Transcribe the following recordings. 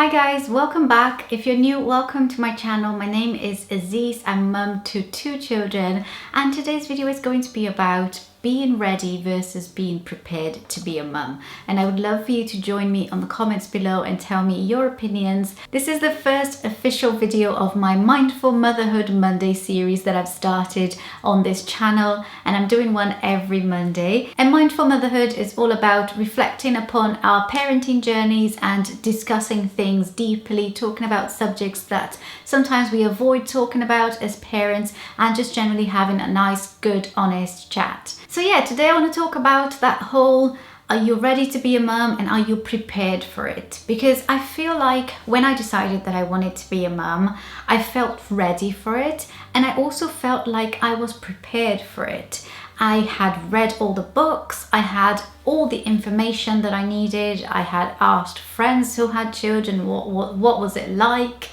Hi guys, welcome back. If you're new, welcome to my channel. My name is Ysis. I'm mum to 2 children, and today's video is going to be about being ready versus being prepared to be a mum. And I would love for you to join me on the comments below and tell me your opinions. This is the first official video of my Mindful Motherhood Monday series that I've started on this channel, and I'm doing one every Monday. And Mindful Motherhood is all about reflecting upon our parenting journeys and discussing things deeply, talking about subjects that sometimes we avoid talking about as parents, and just generally having a nice, good, honest chat. So yeah, today I want to talk about that whole, are you ready to be a mum and are you prepared for it? Because I feel like when I decided that I wanted to be a mum, I felt ready for it, and I also felt like I was prepared for it. I had read all the books, I had all the information that I needed, I had asked friends who had children what was it like.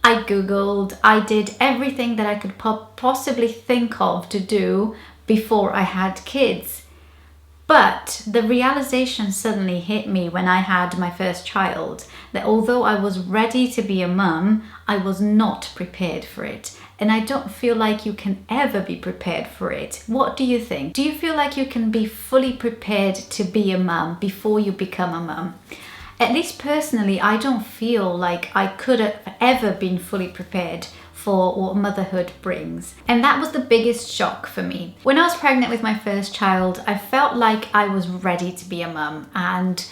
I googled, I did everything that I could possibly think of to do before I had kids. But the realization suddenly hit me when I had my first child, that although I was ready to be a mum, I was not prepared for it. And I don't feel like you can ever be prepared for it. What do you think? Do you feel like you can be fully prepared to be a mum before you become a mum? At least personally, I don't feel like I could have ever been fully prepared for what motherhood brings. And that was the biggest shock for me. When I was pregnant with my first child, I felt like I was ready to be a mum, and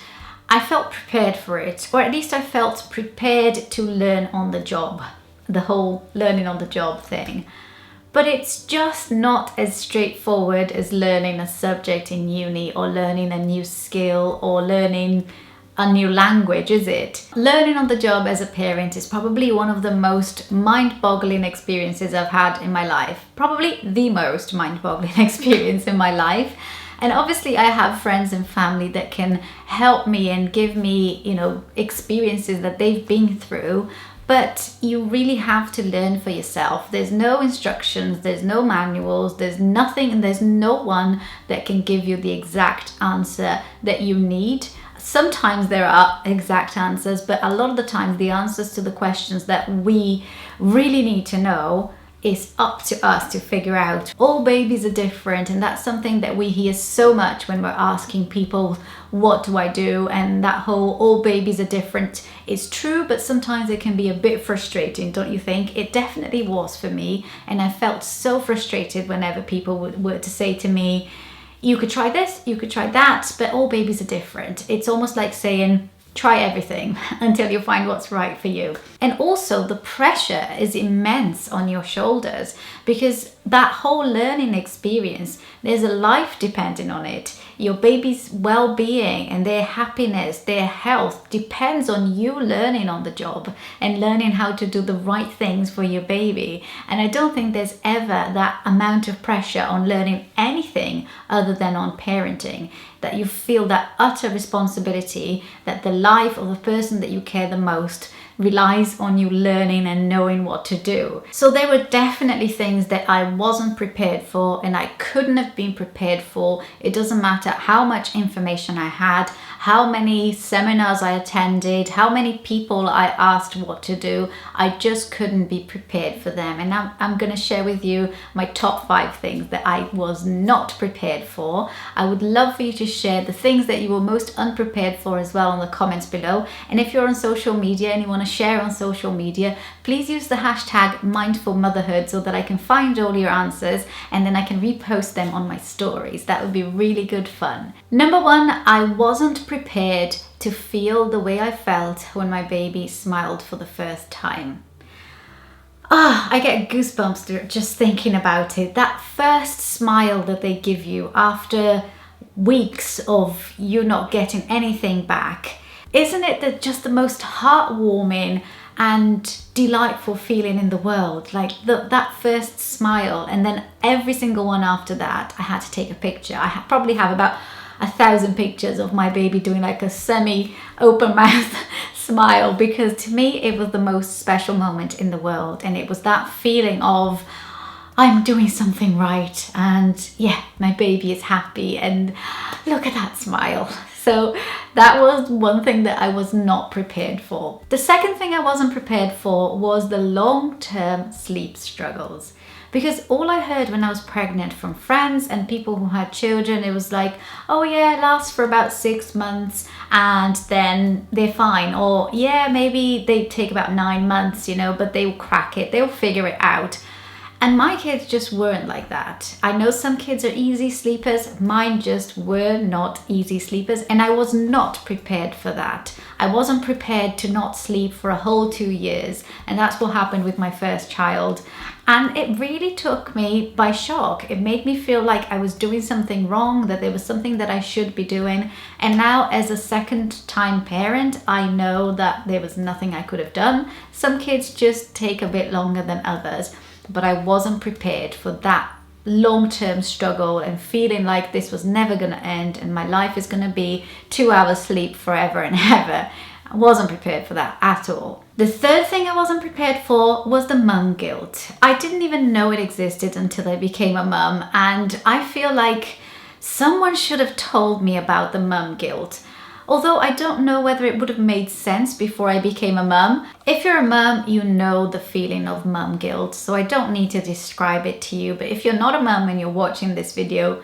I felt prepared for it, or at least I felt prepared to learn on the job, the whole learning on the job thing. But it's just not as straightforward as learning a subject in uni, or learning a new skill, or learning a new language, is it? Learning on the job as a parent is probably one of the most mind-boggling experiences I've had in my life. Probably the most mind-boggling experience in my life. And obviously I have friends and family that can help me and give me, experiences that they've been through. But you really have to learn for yourself. There's no instructions, there's no manuals, there's nothing, and there's no one that can give you the exact answer that you need. Sometimes there are exact answers, but a lot of the time the answers to the questions that we really need to know is up to us to figure out. All babies are different, and that's something that we hear so much when we're asking people, what do I do? And that whole all babies are different is true, but sometimes it can be a bit frustrating, don't you think? It definitely was for me, and I felt so frustrated whenever people were to say to me, you could try this, you could try that, but all babies are different. It's almost like saying, try everything until you find what's right for you. And also the pressure is immense on your shoulders, because that whole learning experience, there's a life depending on it. Your baby's well-being and their happiness, their health depends on you learning on the job and learning how to do the right things for your baby. And I don't think there's ever that amount of pressure on learning anything other than on parenting, that you feel that utter responsibility that the life of the person that you care the most relies on you learning and knowing what to do. So there were definitely things that I wasn't prepared for, and I couldn't have been prepared for. It doesn't matter how much information I had, how many seminars I attended, how many people I asked what to do. I just couldn't be prepared for them. And now I'm going to share with you my top 5 things that I was not prepared for. I would love for you to share the things that you were most unprepared for as well in the comments below. And if you're on social media and you want to share on social media, please use the hashtag Mindful Motherhood so that I can find all your answers and then I can repost them on my stories. That would be really good fun. Number 1, I wasn't prepared to feel the way I felt when my baby smiled for the first time. I get goosebumps just thinking about it. That first smile that they give you after weeks of you not getting anything back. Isn't it just the most heartwarming and delightful feeling in the world? Like that first smile, and then every single one after that, I had to take a picture. I probably have about 1,000 pictures of my baby doing like a semi-open mouth smile, because to me it was the most special moment in the world, and it was that feeling of I'm doing something right, and yeah, my baby is happy, and look at that smile. So that was one thing that I was not prepared for. The second thing I wasn't prepared for was the long-term sleep struggles. Because all I heard when I was pregnant from friends and people who had children, it was like, oh yeah, it lasts for about 6 months and then they're fine. Or yeah, maybe they take about 9 months, you know, but they'll crack it, they'll figure it out. And my kids just weren't like that. I know some kids are easy sleepers. Mine just were not easy sleepers. And I was not prepared for that. I wasn't prepared to not sleep for a whole 2 years. And that's what happened with my first child. And it really took me by shock. It made me feel like I was doing something wrong, that there was something that I should be doing. And now as a second time parent, I know that there was nothing I could have done. Some kids just take a bit longer than others. But I wasn't prepared for that long-term struggle and feeling like this was never going to end and my life is going to be 2 hours sleep forever and ever. I wasn't prepared for that at all. The third thing I wasn't prepared for was the mum guilt. I didn't even know it existed until I became a mum, and I feel like someone should have told me about the mum guilt. Although I don't know whether it would have made sense before I became a mum. If you're a mum, you know the feeling of mum guilt, so I don't need to describe it to you. But if you're not a mum and you're watching this video,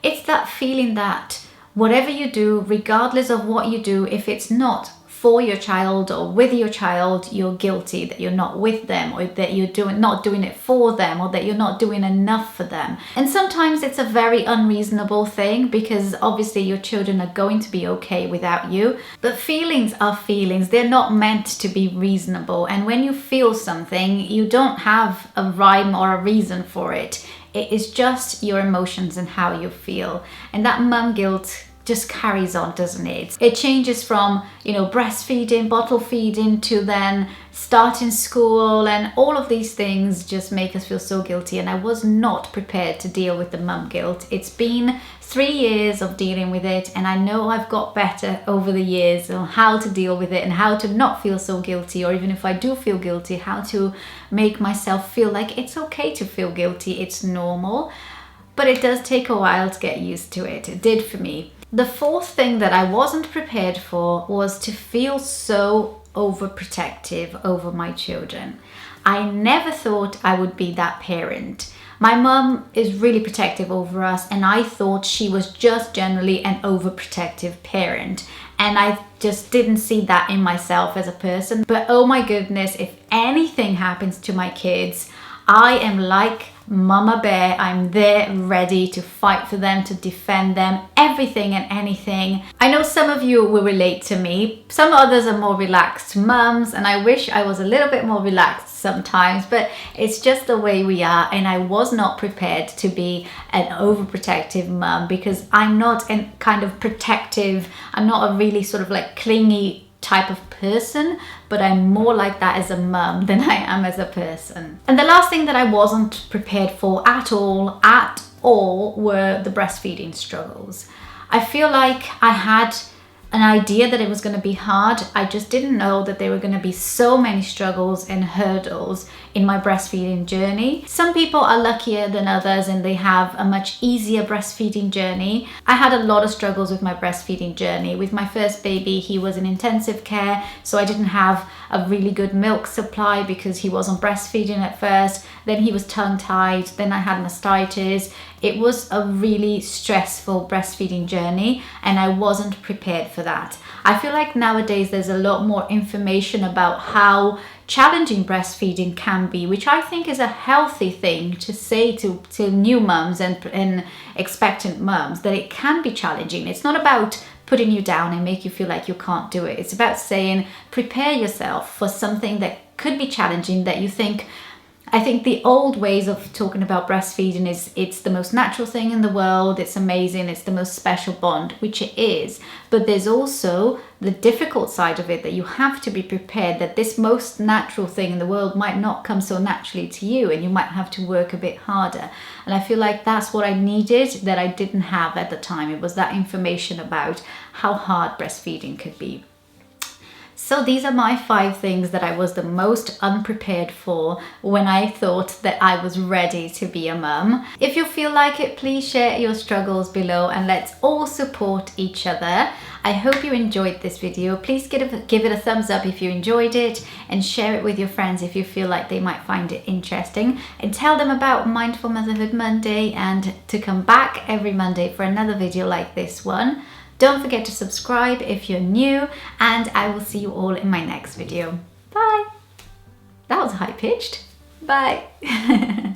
it's that feeling that whatever you do, regardless of what you do, if it's not for your child or with your child, you're guilty that you're not with them, or that you're not doing it for them, or that you're not doing enough for them. And sometimes it's a very unreasonable thing, because obviously your children are going to be okay without you. But feelings are feelings. They're not meant to be reasonable. And when you feel something, you don't have a rhyme or a reason for it. It is just your emotions and how you feel. And that mum guilt just carries on, doesn't it? It changes from, you know, breastfeeding, bottle feeding, to then starting school, and all of these things just make us feel so guilty. And I was not prepared to deal with the mum guilt. It's been 3 years of dealing with it, and I know I've got better over the years on how to deal with it and how to not feel so guilty, or even if I do feel guilty, how to make myself feel like it's okay to feel guilty, it's normal. But it does take a while to get used to it. It did for me. The fourth thing that I wasn't prepared for was to feel so overprotective over my children. I never thought I would be that parent. My mum is really protective over us, and I thought she was just generally an overprotective parent. And I just didn't see that in myself as a person. But oh my goodness, if anything happens to my kids, I am like Mama Bear. I'm there ready to fight for them, to defend them, everything and anything. I know some of you will relate to me. Some others are more relaxed mums, and I wish I was a little bit more relaxed sometimes, but it's just the way we are. And I was not prepared to be an overprotective mum, because I'm not a kind of protective, I'm not a really sort of like clingy type of person, but I'm more like that as a mum than I am as a person. And the last thing that I wasn't prepared for at all were the breastfeeding struggles. I feel like I had an idea that it was going to be hard. I just didn't know that there were going to be so many struggles and hurdles in my breastfeeding journey. Some people are luckier than others and they have a much easier breastfeeding journey. I had a lot of struggles with my breastfeeding journey. With my first baby, he was in intensive care, so I didn't have a really good milk supply because he wasn't breastfeeding at first. Then he was tongue-tied, then I had mastitis. It was a really stressful breastfeeding journey, and I wasn't prepared for that. I feel like nowadays there's a lot more information about how challenging breastfeeding can be, which I think is a healthy thing to say to new mums and expectant mums, that it can be challenging. It's not about putting you down and make you feel like you can't do it. It's about saying, prepare yourself for something that could be challenging, that you think, I think the old ways of talking about breastfeeding is it's the most natural thing in the world, it's amazing, it's the most special bond, which it is. But there's also the difficult side of it, that you have to be prepared that this most natural thing in the world might not come so naturally to you, and you might have to work a bit harder. And I feel like that's what I needed that I didn't have at the time. It was that information about how hard breastfeeding could be. So these are my 5 things that I was the most unprepared for when I thought that I was ready to be a mum. If you feel like it, please share your struggles below and let's all support each other. I hope you enjoyed this video. Please give it a thumbs up if you enjoyed it, and share it with your friends if you feel like they might find it interesting, and tell them about Mindful Motherhood Monday and to come back every Monday for another video like this one. Don't forget to subscribe if you're new, and I will see you all in my next video. Bye! That was high-pitched. Bye!